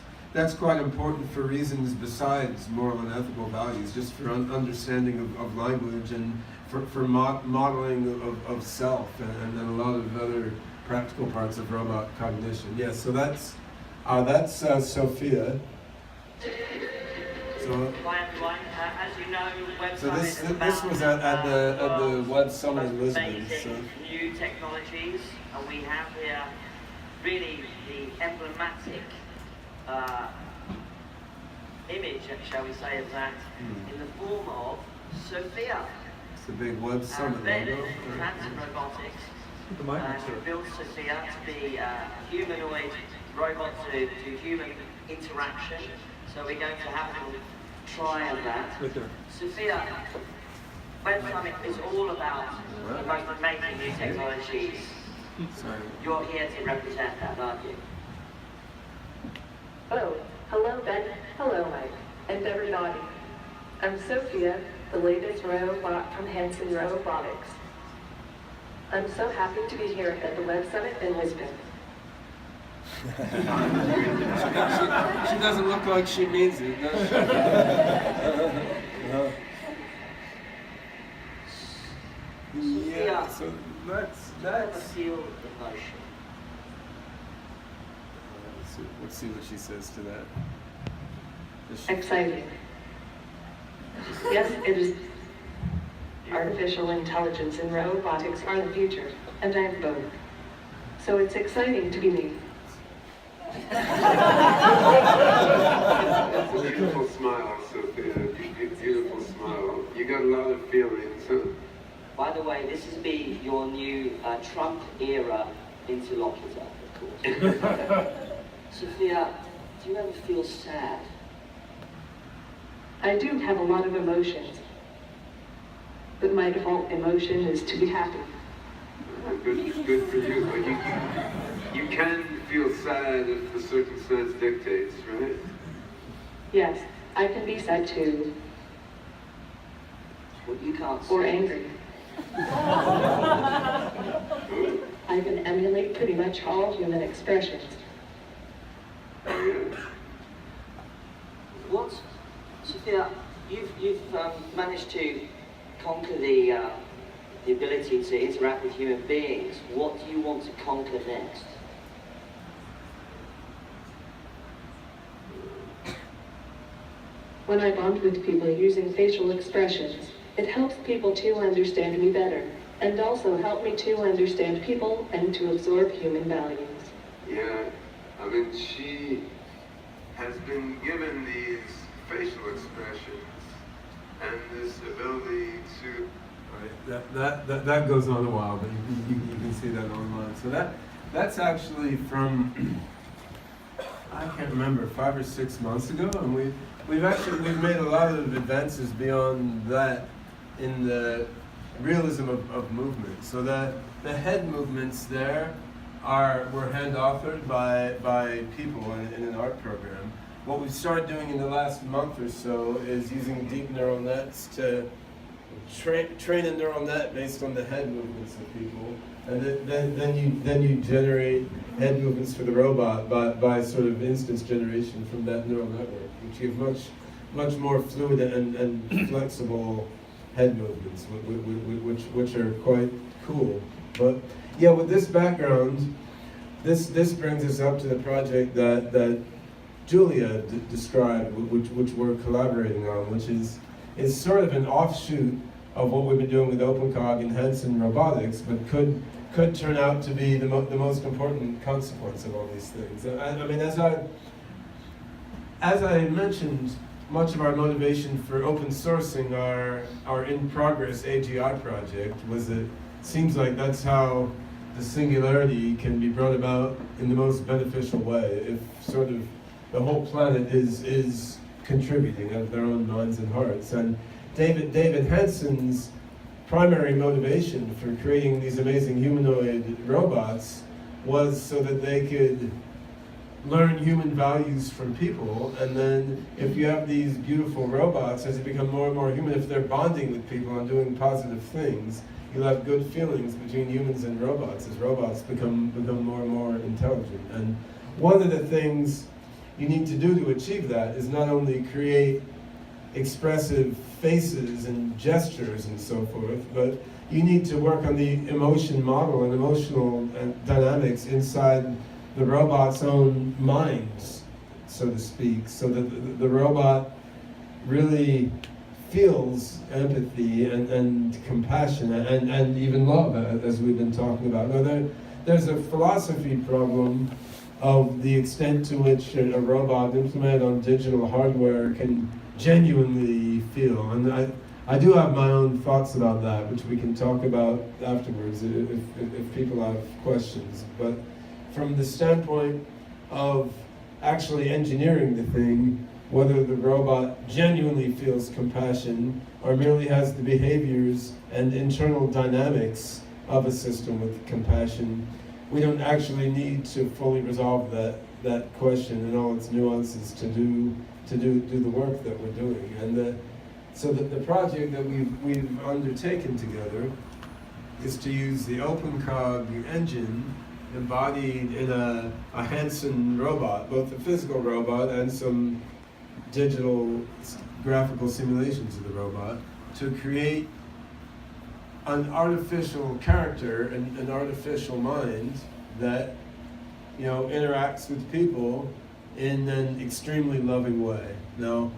quite important for reasons besides moral and ethical values, just for understanding of language and for modeling of self and a lot of other practical parts of robot cognition. Yes, so that's Sophia. So, Hi everyone. As you know, Web so Summit this is about was at the Web Summit in most Lisbon. basic So. new technologies, and we have here really the emblematic image, shall we say, of that in the form of Sophia. It's a big Web Summit Then logo. Hanson Robotics built Sophia to be a humanoid robot to human interaction. So we're going to have a little try of that. Sophia, Web Summit is all about the most amazing new technologies. Sorry. You're here to represent that, aren't you? Oh, hello Ben, hello Mike, and everybody. I'm Sophia, the latest robot from Hanson Robotics. I'm so happy to be here at the Web Summit in Lisbon. She doesn't look like she means it, does she? Yeah, so that's Let's feel emotion. let's see what she says to that. Exciting. Yes, it is. Artificial intelligence and robotics are the future, and I have both. So it's exciting to be me. That's a beautiful smile, Sophia. Beautiful smile. You got a lot of feelings, huh? By the way, this is be your new Trump era interlocutor, of course. Sophia, do you ever feel sad? I do have a lot of emotions, but my default emotion is to be happy. Good for you. But you can feel sad if the circumstance dictates, right? Yes, I can be sad too, What you can't or say. angry. I can emulate pretty much all human expressions. Oh, yeah. What, Sophia? You've managed to conquer the ability to interact with human beings. What do you want to conquer next? When I bond with people using facial expressions, it helps people to understand me better, and also help me to understand people and to absorb human values. Yeah. I mean, she has been given these facial expressions and this ability to that goes on a while, but you can see that online. So that's actually from, I can't remember, 5 or 6 months ago, and we've made a lot of advances beyond that in the realism of movement. So that the head movements there were hand authored by people in an art program. What we've started doing in the last month or so is using deep neural nets to train a neural net based on the head movements of people, and then you generate head movements for the robot by sort of instance generation from that neural network, which give much more fluid and flexible head movements, which are quite cool. But yeah, with this background, this brings us up to the project that Julia described, which we're collaborating on, which is sort of an offshoot of what we've been doing with OpenCog and Hanson Robotics, but could turn out to be the most important consequence of all these things. I mean, as I mentioned, much of our motivation for open sourcing our in-progress AGI project was that it seems like that's how the singularity can be brought about in the most beneficial way, if sort of the whole planet is contributing out of their own minds and hearts. And David Hanson's primary motivation for creating these amazing humanoid robots was so that they could learn human values from people, and then if you have these beautiful robots, as they become more and more human, if they're bonding with people and doing positive things, you'll have good feelings between humans and robots as robots become more and more intelligent. And one of the things you need to do to achieve that is not only create expressive faces and gestures and so forth, but you need to work on the emotion model and emotional dynamics inside the robot's own minds, so to speak, so that the robot really feels empathy and compassion and even love, as we've been talking about. Now, there's a philosophy problem of the extent to which a robot implemented on digital hardware can genuinely feel. And I do have my own thoughts about that, which we can talk about afterwards if people have questions. But from the standpoint of actually engineering the thing, whether the robot genuinely feels compassion or merely has the behaviors and internal dynamics of a system with compassion, we don't actually need to fully resolve that question and all its nuances to do the work that we're doing. And so that the project that we've undertaken together is to use the OpenCog engine embodied in a Hanson robot, both a physical robot and some digital graphical simulations of the robot, to create an artificial character and an artificial mind that, you know, interacts with people in an extremely loving way. Now,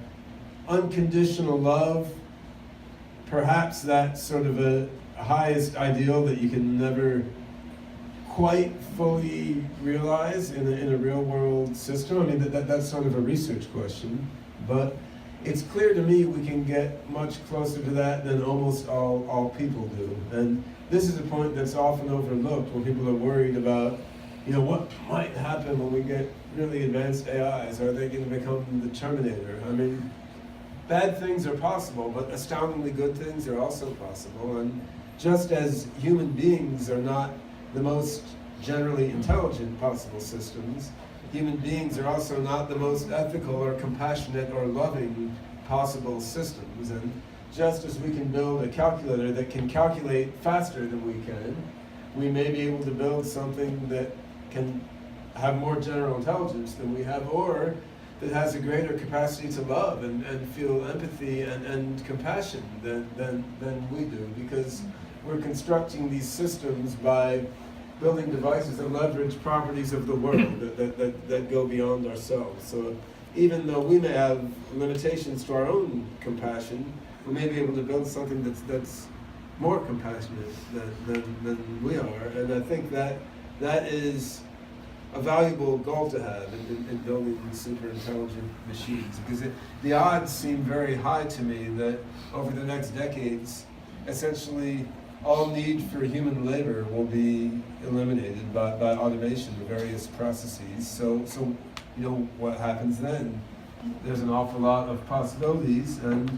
unconditional love, perhaps that's sort of a highest ideal that you can never quite fully realize in a real world system. I mean, that's sort of a research question, but it's clear to me we can get much closer to that than almost all people do. And this is a point that's often overlooked when people are worried about, you know, what might happen when we get really advanced AIs. Are they going to become the Terminator? I mean, bad things are possible, but astoundingly good things are also possible. And just as human beings are not the most generally intelligent possible systems, human beings are also not the most ethical or compassionate or loving possible systems. And just as we can build a calculator that can calculate faster than we can, we may be able to build something that can have more general intelligence than we have, or that has a greater capacity to love and feel empathy and compassion than we do, because we're constructing these systems by building devices that leverage properties of the world that go beyond ourselves. So even though we may have limitations to our own compassion, we may be able to build something that's more compassionate than we are. And I think that is a valuable goal to have in building these super intelligent machines, because the odds seem very high to me that over the next decades, essentially all need for human labor will be eliminated by automation of various processes. So you know what happens then? There's an awful lot of possibilities, and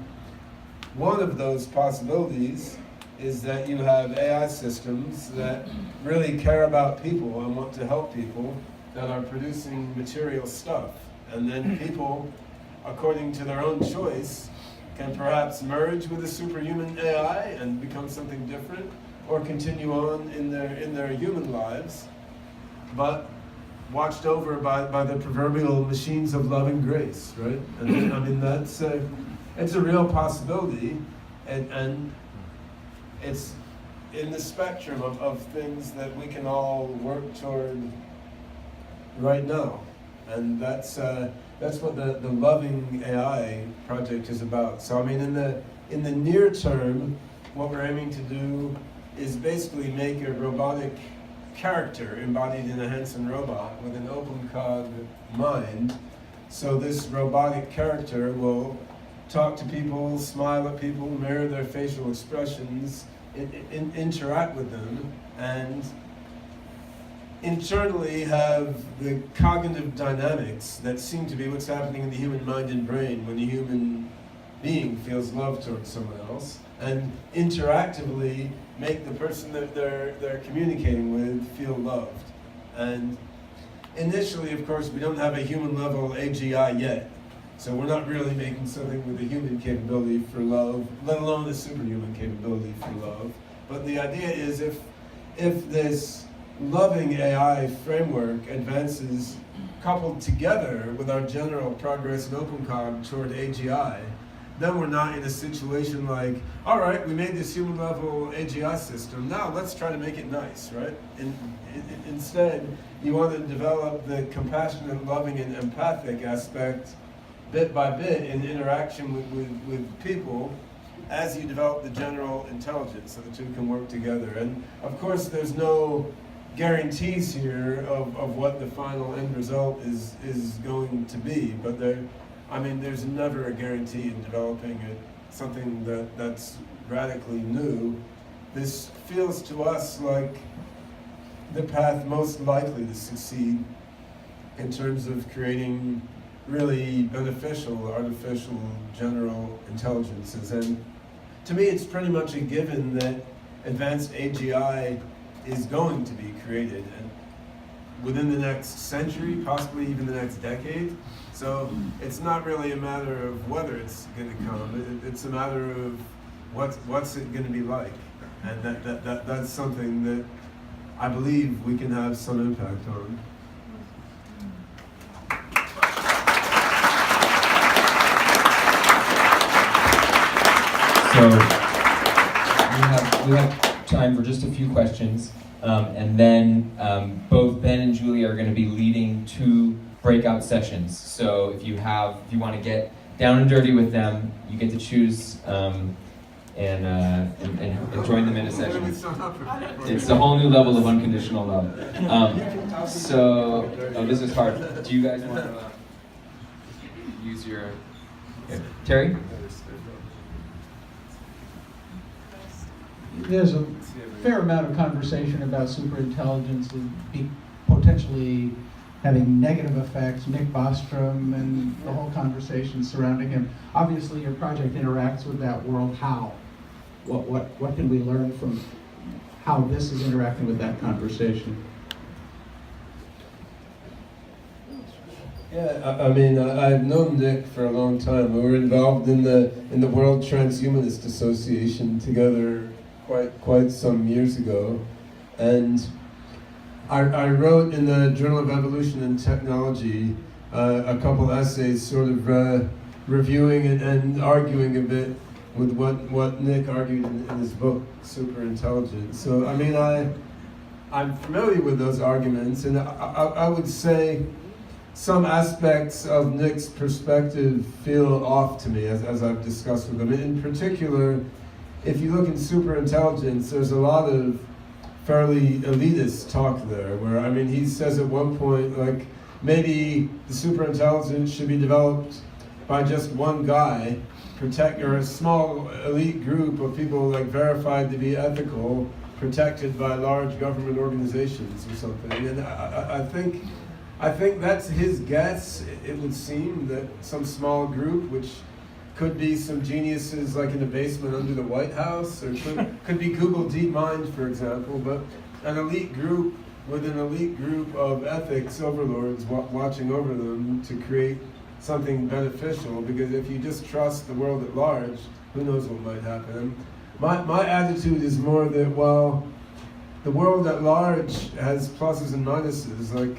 one of those possibilities is that you have AI systems that really care about people and want to help people, that are producing material stuff. And then people, according to their own choice, can perhaps merge with a superhuman AI and become something different, or continue on in their human lives, but watched over by the proverbial machines of love and grace, right? And I mean, it's a real possibility, and it's in the spectrum of things that we can all work toward right now. And that's what the Loving AI project is about. So I mean, in the near term, what we're aiming to do is basically make a robotic character embodied in a Hanson robot with an OpenCog mind. So this robotic character will talk to people, smile at people, mirror their facial expressions, interact with them, and internally have the cognitive dynamics that seem to be what's happening in the human mind and brain when a human being feels love towards someone else, and interactively make the person that they're communicating with feel loved. And initially, of course, we don't have a human level AGI yet, so we're not really making something with a human capability for love, let alone a superhuman capability for love. But the idea is if this Loving AI framework advances coupled together with our general progress in OpenCog toward AGI, then we're not in a situation like, all right, we made this human level AGI system, now let's try to make it nice, right? Instead, you want to develop the compassionate, loving, and empathic aspect bit by bit in interaction with people as you develop the general intelligence, so the two can work together. And of course, there's no guarantees here of what the final end result is going to be, but there's never a guarantee in developing something that's radically new. This feels to us like the path most likely to succeed in terms of creating really beneficial artificial general intelligences. And to me, it's pretty much a given that advanced AGI is going to be created and within the next century, possibly even the next decade. So it's not really a matter of whether it's going to come, it's a matter of what's it going to be like. And that's something that I believe we can have some impact on. So we have time for just a few questions, and then both Ben and Julie are going to be leading 2 breakout sessions. So if you want to get down and dirty with them, you get to choose and join them in a session. It's a whole new level of unconditional love. This is hard. Do you guys want to use your... Okay. Terry? There's a fair amount of conversation about superintelligence and potentially having negative effects. Nick Bostrom and the whole conversation surrounding him. Obviously, your project interacts with that world. How? What can we learn from how this is interacting with that conversation? Yeah, I mean, I've known Nick for a long time. We were involved in the World Transhumanist Association together quite some years ago, and I wrote in the Journal of Evolution and Technology a couple essays sort of reviewing and arguing a bit with what Nick argued in his book, Superintelligence. So, I mean, I'm familiar with those arguments, and I would say some aspects of Nick's perspective feel off to me, as I've discussed with him. In particular, if you look in superintelligence, there's a lot of fairly elitist talk there, where, I mean, he says at one point, like, maybe the superintelligence should be developed by just one guy or a small elite group of people like verified to be ethical, protected by large government organizations or something. And I think that's his guess. It would seem that some small group, which could be some geniuses like in the basement under the White House, or could be Google DeepMind, for example, but an elite group with an elite group of ethics overlords watching over them to create something beneficial, because if you just trust the world at large, who knows what might happen. And my attitude is more that, well, the world at large has pluses and minuses, like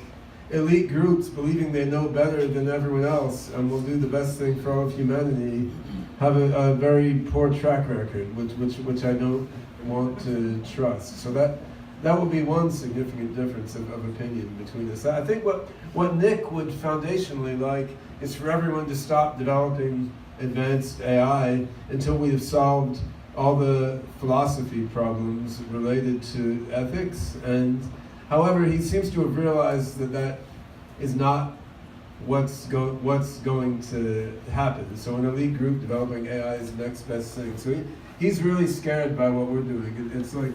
elite groups believing they know better than everyone else and will do the best thing for all of humanity have a very poor track record, which I don't want to trust. So that would be one significant difference of opinion between us. I think what Nick would foundationally like is for everyone to stop developing advanced AI until we have solved all the philosophy problems related to ethics. And however, he seems to have realized that is not what's going to happen. So an elite group developing AI is the next best thing. So he's really scared by what we're doing. It's like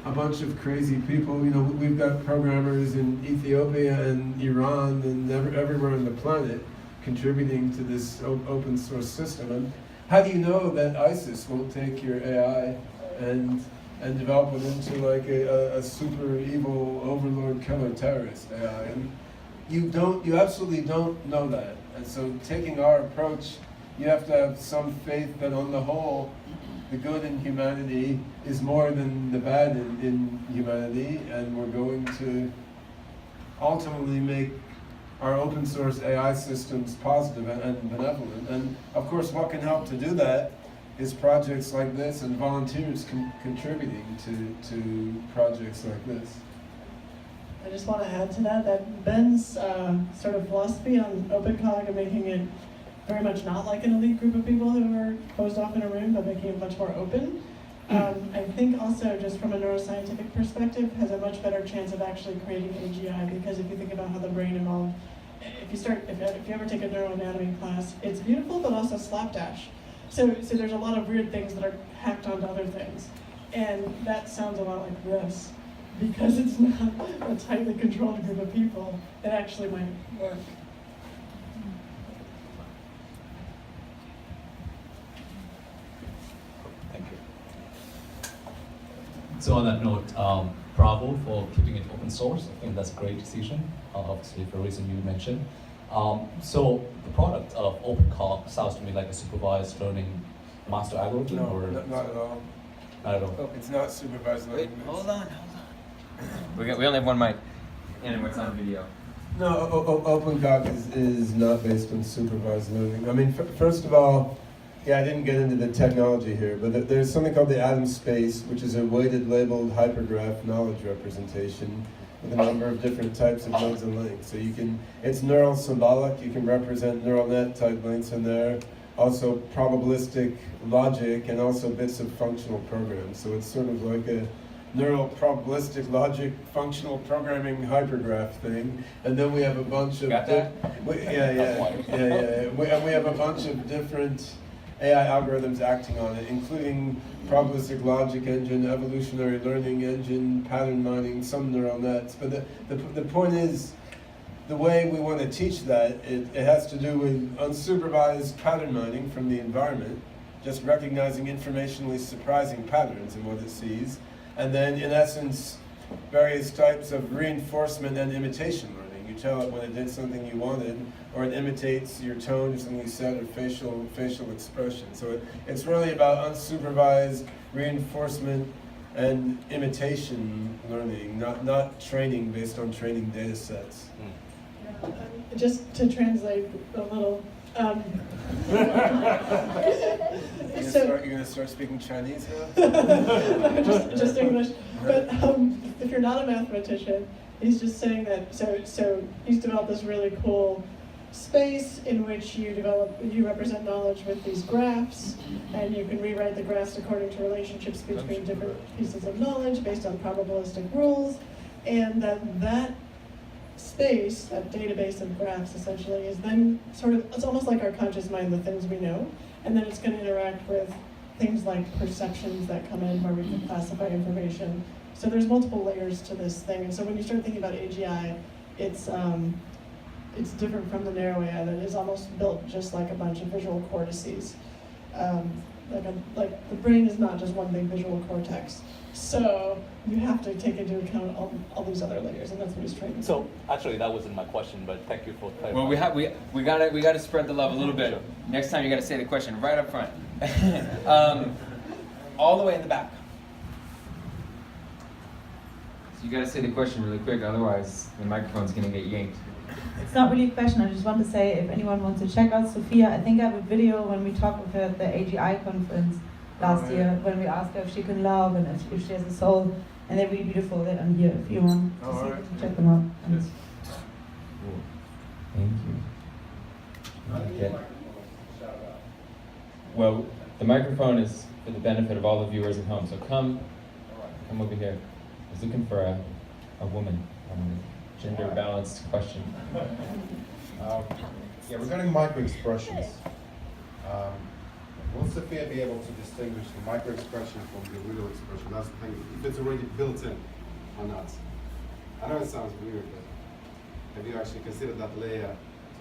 a bunch of crazy people. You know, we've got programmers in Ethiopia and Iran and everywhere on the planet contributing to this open source system. And how do you know that ISIS won't take your AI and develop it into like a super evil overlord killer terrorist AI? And you absolutely don't know that. And so taking our approach, you have to have some faith that on the whole, the good in humanity is more than the bad in humanity, and we're going to ultimately make our open source AI systems positive and benevolent. And of course, what can help to do that is projects like this and volunteers contributing to projects like this. I just want to add to that Ben's sort of philosophy on OpenCog and making it very much not like an elite group of people who are closed off in a room, but making it much more open. I think also, just from a neuroscientific perspective, has a much better chance of actually creating AGI, because if you think about how the brain evolved, if you ever take a neuroanatomy class, it's beautiful but also slapdash. So there's a lot of weird things that are hacked onto other things, and that sounds a lot like this, because it's not a tightly controlled group of people. It actually might work. Thank you. So on that note, bravo for keeping it open source. I think that's a great decision, obviously for a reason you mentioned. So the product of OpenCog sounds to me like a supervised learning master algorithm? No, or not at all. Not at all. Oh, it's not supervised learning. Hold on. We only have one mic, and it's on video. No, OpenCog is not based on supervised learning. I mean, first of all, yeah, I didn't get into the technology here, but there's something called the atom space, which is a weighted labeled hypergraph knowledge representation with a number of different types of nodes and links. So it's neural symbolic, you can represent neural net type links in there, also probabilistic logic, and also bits of functional programs. So it's sort of like a neural probabilistic logic functional programming hypergraph thing. And then we have a bunch of Got that? We have a bunch of different AI algorithms acting on it, including probabilistic logic engine, evolutionary learning engine, pattern mining, some neural nets. But the point is, the way we want to teach that, it has to do with unsupervised pattern mining from the environment, just recognizing informationally surprising patterns in what it sees, and then in essence, various types of reinforcement and imitation learning. You tell it when it did something you wanted, or it imitates your tone or something you said, or facial expression. So it's really about unsupervised reinforcement and imitation learning, not training based on training data sets. Just to translate a little. You're gonna start speaking Chinese now? just English. But if you're not a mathematician, he's just saying that. So he's developed this really cool space in which you represent knowledge with these graphs, and you can rewrite the graphs according to relationships between different pieces of knowledge based on probabilistic rules, and that space, that database of graphs essentially, is then it's almost like our conscious mind, the things we know, And then it's going to interact with things like perceptions that come in where we can classify information. So there's multiple layers to this thing. And so when you start thinking about AGI, it's different from the narrow AI that is almost built just like a bunch of visual cortices. Like the brain is not just one big visual cortex. So you have to take into account all these other layers, and that's what he's trying to do. So actually, that wasn't my question, but thank you for clarifying. Well, we gotta spread the love a little bit. Sure. Next time you gotta say the question right up front. All the way in the back. So you gotta say the question really quick, otherwise the microphone's gonna get yanked. It's not really a question, I just want to say if anyone wants to check out Sophia, I think I have a video when we talked with her at the AGI conference last year, when we asked her if she can love and if she has a soul, and they're really beautiful. They're on here if you want to see, right. to check them out. And Cool. Thank you. Well, the microphone is for the benefit of all the viewers at home, so come over here. I was looking for a woman. Gender balanced question. Yeah, regarding micro-expressions, will Sophia be able to distinguish the micro-expression from the real expression? That's the thing, if it's already built in or not. I know it sounds weird, but have you actually considered that layer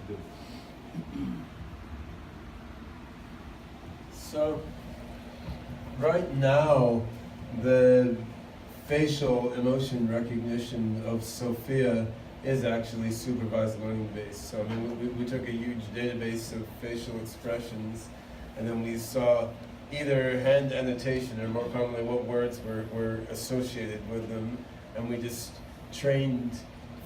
to do? So, right now, the facial emotion recognition of Sophia is actually supervised learning based. So I mean, we took a huge database of facial expressions, and then we saw either hand annotation or more commonly what words were associated with them, and we just trained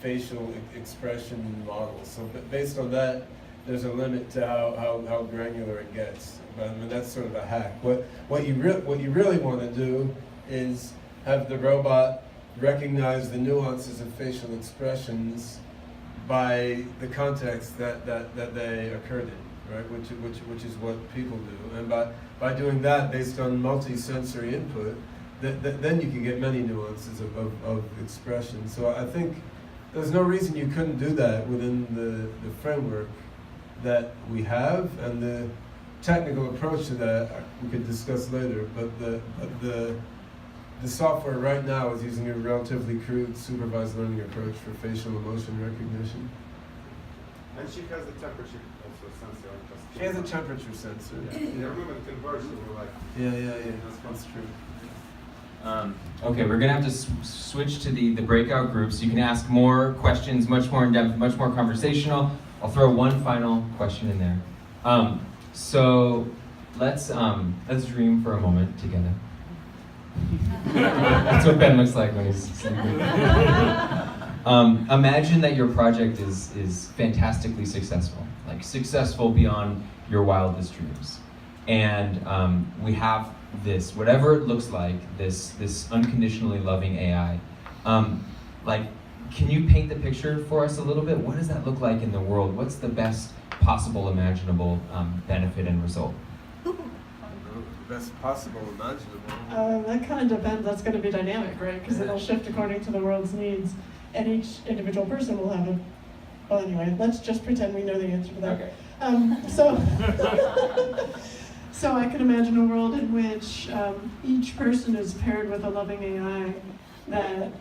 facial expression models. So based on that, there's a limit to how granular it gets. But I mean, that's sort of a hack. What you really want to do is have the robot recognize the nuances of facial expressions by the context that they occurred in, right? Which is what people do. And by doing that based on multi-sensory input, then you can get many nuances of expression. So I think there's no reason you couldn't do that within the framework that we have, and the technical approach to that we could discuss later. But the software right now is using a relatively crude supervised learning approach for facial emotion recognition. And she has a temperature also sensor. She has a temperature sensor. Yeah, I remember the conversion, we were like, Yeah, that's true. Okay, we're gonna have to switch to the breakout groups. You can ask more questions, much more in depth, much more conversational. I'll throw one final question in there. So let's dream for a moment together. That's what Ben looks like when he's sleeping. Imagine that your project is fantastically successful, like successful beyond your wildest dreams. And we have this, whatever it looks like, this unconditionally loving AI. Can you paint the picture for us a little bit? What does that look like in the world? What's the best possible imaginable benefit and result? Best possible imaginable. That kind of depends. That's going to be dynamic, right? Because it'll shift according to the world's needs, and each individual person will have a. Well, anyway, let's just pretend we know the answer to that. Okay. So I can imagine a world in which each person is paired with a loving AI that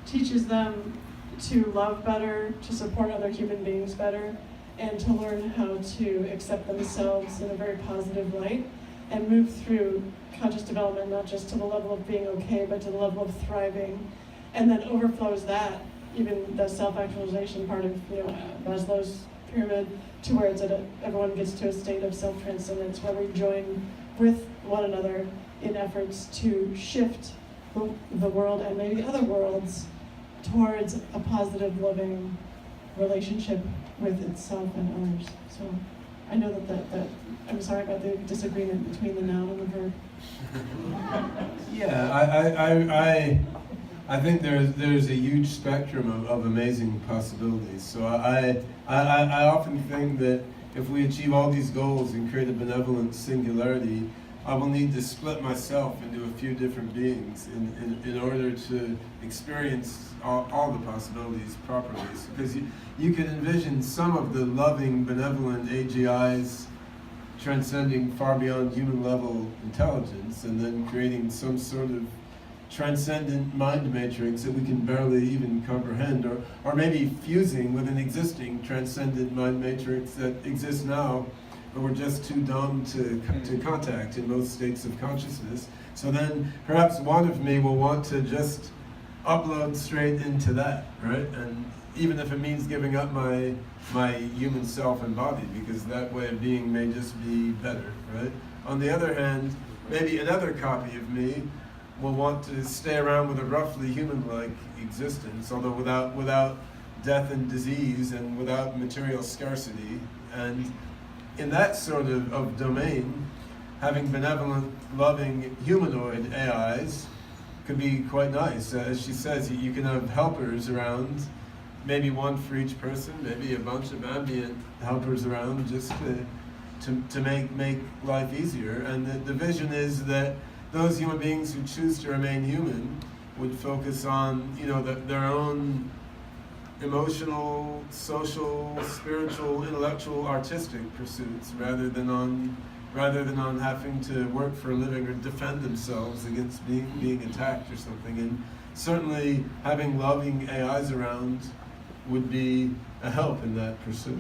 teaches them to love better, to support other human beings better, and to learn how to accept themselves in a very positive light, and move through conscious development, not just to the level of being okay, but to the level of thriving, and then overflows that, even the self-actualization part of Maslow's pyramid, to where it's everyone gets to a state of self-transcendence, where we join with one another in efforts to shift the world and maybe other worlds towards a positive, loving relationship with itself and others. So I know that I'm sorry about the disagreement between the noun and the verb. Yeah, I think there's a huge spectrum of amazing possibilities. So I often think that if we achieve all these goals and create a benevolent singularity, I will need to split myself into a few different beings in order to experience all the possibilities properly. Because you can envision some of the loving, benevolent AGIs transcending far beyond human level intelligence and then creating some sort of transcendent mind matrix that we can barely even comprehend, or maybe fusing with an existing transcendent mind matrix that exists now, but we're just too dumb to contact in most states of consciousness. So then perhaps one of me will want to just upload straight into that, right? And even if it means giving up my human self and body, because that way of being may just be better, right? On the other hand, maybe another copy of me will want to stay around with a roughly human-like existence, although without death and disease and without material scarcity. And in that sort of domain, having benevolent, loving humanoid AIs could be quite nice. As she says, you can have helpers around, maybe one for each person, maybe a bunch of ambient helpers around just to make life easier. And the vision is that those human beings who choose to remain human would focus on, their own emotional, social, spiritual, intellectual, artistic pursuits, rather than on having to work for a living or defend themselves against being attacked or something. And certainly having loving AIs around would be a help in that pursuit.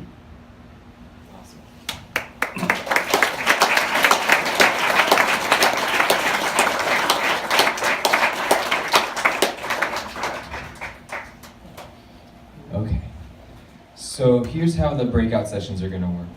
Okay, so here's how the breakout sessions are going to work.